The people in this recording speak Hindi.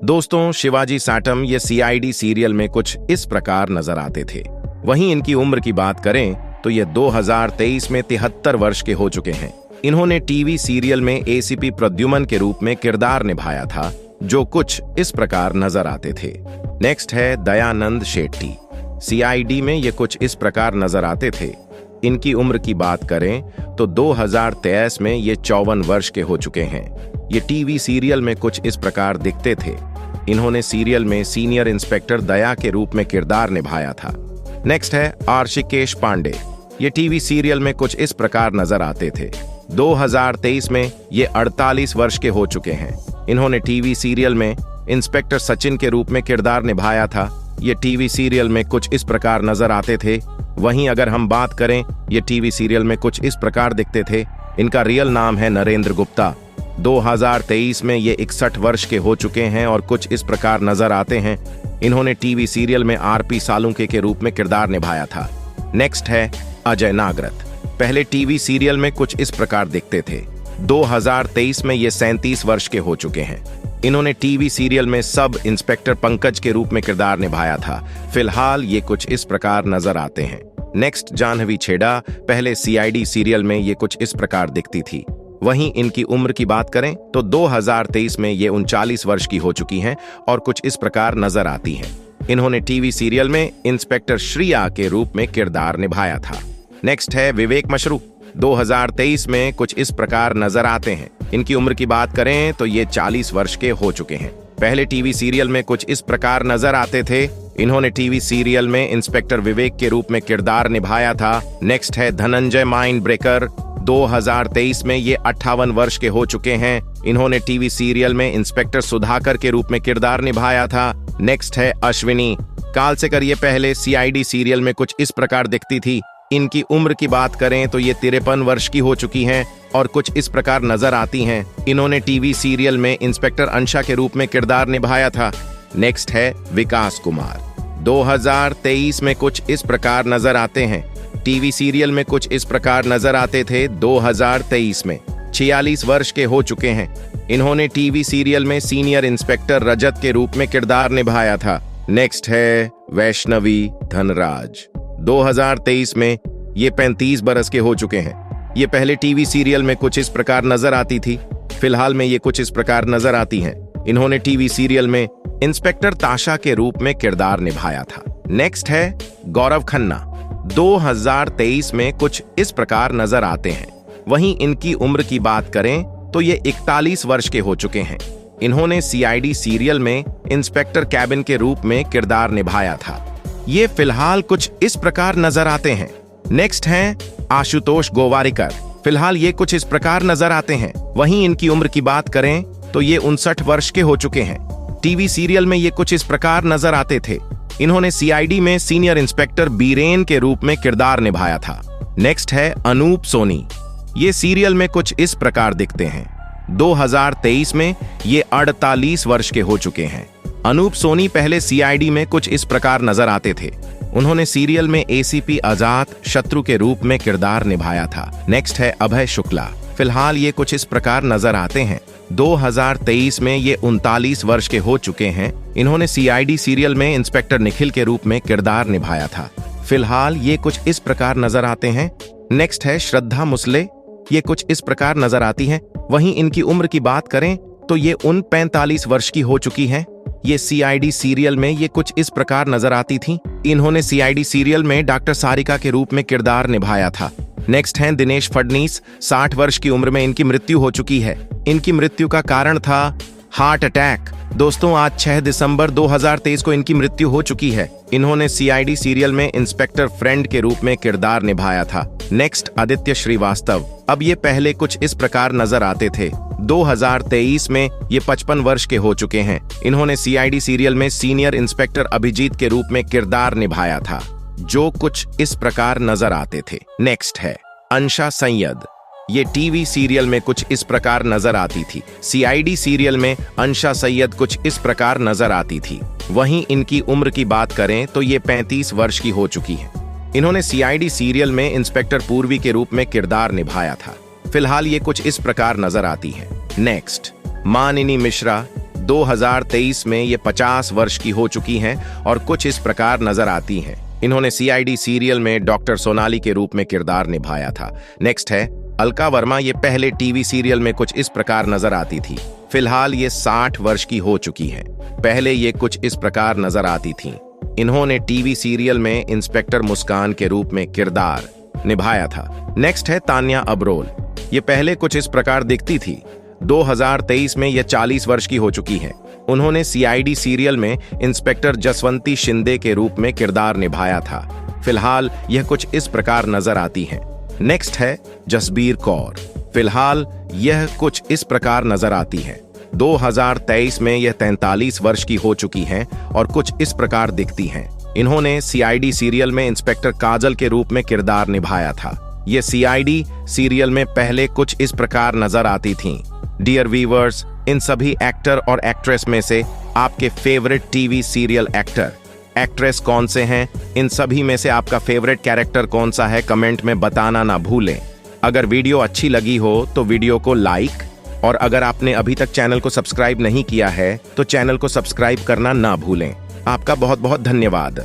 दोस्तों, शिवाजी साटम ये सीआईडी सीरियल में कुछ इस प्रकार नजर आते थे। वहीं इनकी उम्र की बात करें तो ये 2023 में 73 वर्ष के हो चुके हैं। इन्होंने टीवी सीरियल में एसीपी प्रद्युमन के रूप में किरदार निभाया था, जो कुछ इस प्रकार नजर आते थे। नेक्स्ट है दयानंद शेट्टी। सीआईडी में ये कुछ इस प्रकार नजर आते थे। इनकी उम्र की बात करें तो 2023 में ये 54 वर्ष के हो चुके हैं। ये टीवी सीरियल में कुछ इस प्रकार दिखते थे। इन्होंने सीरियल में सीनियर इंस्पेक्टर दया के रूप में किरदार निभाया था। नेक्स्ट है आर्शिकेश पांडे। ये टीवी सीरियल में कुछ इस प्रकार नजर आते थे। 2023 में ये 48 वर्ष के हो चुके हैं। इन्होंने टीवी सीरियल में इंस्पेक्टर सचिन के रूप में किरदार निभाया था। ये टीवी सीरियल में कुछ इस प्रकार नजर आते थे। वहीं अगर हम बात करें, ये टीवी सीरियल में कुछ इस प्रकार दिखते थे। इनका रियल नाम है नरेंद्र गुप्ता। 2023 में ये 61 वर्ष के हो चुके हैं और कुछ इस प्रकार नजर आते हैं। इन्होंने टीवी सीरियल में आरपी सालुंके के रूप में किरदार निभाया था। नेक्स्ट है अजय नागरथ। पहले टीवी सीरियल में कुछ इस प्रकार दिखते थे। 2023 में ये 37 वर्ष के हो चुके हैं। इन्होंने टीवी सीरियल में सब इंस्पेक्टर पंकज के रूप में किरदार निभाया था। फिलहाल ये कुछ इस प्रकार नजर आते हैं। नेक्स्ट जाह्नवी छेड़ा। पहले सीआईडी सीरियल में ये कुछ इस प्रकार दिखती थी। वहीं इनकी उम्र की बात करें तो 2023 में ये 39 वर्ष की हो चुकी हैं और कुछ इस प्रकार नजर आती हैं। इन्होंने टीवी सीरियल में इंस्पेक्टर श्रिया के रूप में किरदार निभाया था। नेक्स्ट है विवेक मशरू। 2023 में कुछ इस प्रकार नजर आते हैं। इनकी उम्र की बात करें तो ये 40 वर्ष के हो चुके हैं। पहले टीवी सीरियल में कुछ इस प्रकार नजर आते थे। इन्होंने टीवी सीरियल में इंस्पेक्टर विवेक के रूप में किरदार निभाया था। नेक्स्ट है धनंजय माइंड ब्रेकर। 2023 में ये 58 वर्ष के हो चुके हैं। इन्होंने टीवी सीरियल में इंस्पेक्टर सुधाकर के रूप में किरदार निभाया था। नेक्स्ट है अश्विनी कालसेकर। ये पहले सीआईडी सीरियल में कुछ इस प्रकार दिखती थी। इनकी उम्र की बात करें तो ये 53 वर्ष की हो चुकी हैं और कुछ इस प्रकार नजर आती हैं। इन्होंने टीवी सीरियल में इंस्पेक्टर अंशा के रूप में किरदार निभाया था। नेक्स्ट है विकास कुमार। 2023 में कुछ इस प्रकार नजर आते हैं। टीवी सीरियल में कुछ इस प्रकार नजर आते थे। 2023 में 46 वर्ष के हो चुके हैं। इन्होंने टीवी सीरियल में सीनियर इंस्पेक्टर रजत के रूप में किरदार निभाया था। नेक्स्ट है वैष्णवी धनराज। 2023 में ये 35 बरस के हो चुके हैं। ये पहले टीवी सीरियल में कुछ इस प्रकार नजर आती थी। फिलहाल में ये कुछ इस प्रकार नजर आती हैं। इन्होंने टीवी सीरियल में इंस्पेक्टर ताशा के रूप में किरदार निभाया था। नेक्स्ट है गौरव खन्ना। 2023 में कुछ इस प्रकार नजर आते हैं। वहीं इनकी उम्र की बात करें तो ये 41 वर्ष के हो चुके हैं। इन्होंने सीआईडी सीरियल में इंस्पेक्टर कैबिन के रूप में किरदार निभाया था। ये फिलहाल कुछ इस प्रकार नजर आते हैं। नेक्स्ट हैं आशुतोष गोवारिकर। फिलहाल ये कुछ इस प्रकार नजर आते हैं। वहीं इनकी उम्र की बात करें तो ये 59 वर्ष के हो चुके हैं। टीवी सीरियल में ये कुछ इस प्रकार नजर आते थे। इन्होंने सीआईडी में सीनियर इंस्पेक्टर बीरेन के रूप में किरदार निभाया था। नेक्स्ट है अनूप सोनी। ये सीरियल में कुछ इस प्रकार दिखते हैं। 2023 में ये 48 वर्ष के हो चुके हैं। अनूप सोनी पहले सीआईडी में कुछ इस प्रकार नजर आते थे। उन्होंने सीरियल में एसीपी अजात शत्रु के रूप में किरदार निभाया था। नेक्स्ट है अभय शुक्ला। फिलहाल ये कुछ इस प्रकार नजर आते हैं। 2023 में ये 39 वर्ष के हो चुके हैं। इन्होंने सीआईडी सीरियल में इंस्पेक्टर निखिल के रूप में किरदार निभाया था। फिलहाल ये कुछ इस प्रकार नजर आते हैं। नेक्स्ट है श्रद्धा मुसले। ये कुछ इस प्रकार नजर आती हैं। वहीं इनकी उम्र की बात करें तो ये 45 वर्ष की हो चुकी हैं। ये सीआईडी सीरियल में ये कुछ इस प्रकार नजर आती थी। इन्होंने सीआईडी सीरियल में डॉक्टर सारिका के रूप में किरदार निभाया था। नेक्स्ट हैं दिनेश फडनीस। 60 वर्ष की उम्र में इनकी मृत्यु हो चुकी है। इनकी मृत्यु का कारण था हार्ट अटैक। दोस्तों, आज 6 दिसंबर 2023 को इनकी मृत्यु हो चुकी है। इन्होंने सीआईडी सीरियल में इंस्पेक्टर फ्रेंड के रूप में किरदार निभाया था। नेक्स्ट आदित्य श्रीवास्तव। अब ये पहले कुछ इस प्रकार नजर आते थे। 2023 में ये 55 वर्ष के हो चुके हैं। इन्होंने सीआईडी सीरियल में सीनियर इंस्पेक्टर अभिजीत के रूप में किरदार निभाया था, जो कुछ इस प्रकार नजर आते थे। नेक्स्ट है अंशा सैयद। ये टीवी सीरियल में कुछ इस प्रकार नजर आती थी। सीआईडी सीरियल में अंशा सैयद कुछ इस प्रकार नजर आती थी। वहीं इनकी उम्र की बात करें तो ये 35 वर्ष की हो चुकी है। इन्होंने सीआईडी सीरियल में इंस्पेक्टर पूर्वी के रूप में किरदार निभाया था। फिलहाल ये कुछ इस प्रकार नजर आती है। नेक्स्ट मानिनी मिश्रा। 2023 में ये 50 वर्ष की हो चुकी हैं और कुछ इस प्रकार नजर आती हैं। इन्होंने सीआईडी सीरियल में डॉक्टर सोनाली के रूप में किरदार निभाया था। नेक्स्ट है अलका वर्मा। ये पहले टीवी सीरियल में कुछ इस प्रकार नजर आती थी। फिलहाल ये 60 वर्ष की हो चुकी हैं। पहले ये कुछ इस प्रकार नजर आती थीं। इन्होंने टीवी सीरियल में इंस्पेक्टर मुस्कान के रूप में किरदार निभाया था। नेक्स्ट है तान्या अबरोल। ये पहले कुछ इस प्रकार दिखती थी। 2023 में ये 40 वर्ष की हो चुकी हैं। उन्होंने सीआईडी सीरियल में इंस्पेक्टर जसवंती शिंदे के रूप में किरदार निभाया था। फिलहाल यह कुछ इस प्रकार नजर आती हैं। नेक्स्ट है जसबीर कौर। फिलहाल यह कुछ इस प्रकार नजर आती हैं। 2023 में यह 43 वर्ष की हो चुकी हैं और कुछ इस प्रकार दिखती हैं। इन्होंने सीआईडी सीरियल में इंस्पेक्टर काजल के रूप में किरदार निभाया था। ये सीआईडी सीरियल में पहले कुछ इस प्रकार नजर आती थीं। डियर व्यूअर्स, इन सभी एक्टर और एक्ट्रेस में से आपके favourite TV serial actor actress कौन से हैं? इन सभी में से आपका फेवरेट कैरेक्टर कौन सा है? कमेंट में बताना ना भूलें। अगर वीडियो अच्छी लगी हो तो वीडियो को लाइक, और अगर आपने अभी तक चैनल को सब्सक्राइब नहीं किया है तो चैनल को सब्सक्राइब करना ना भूलें। आपका बहुत बहुत धन्यवाद।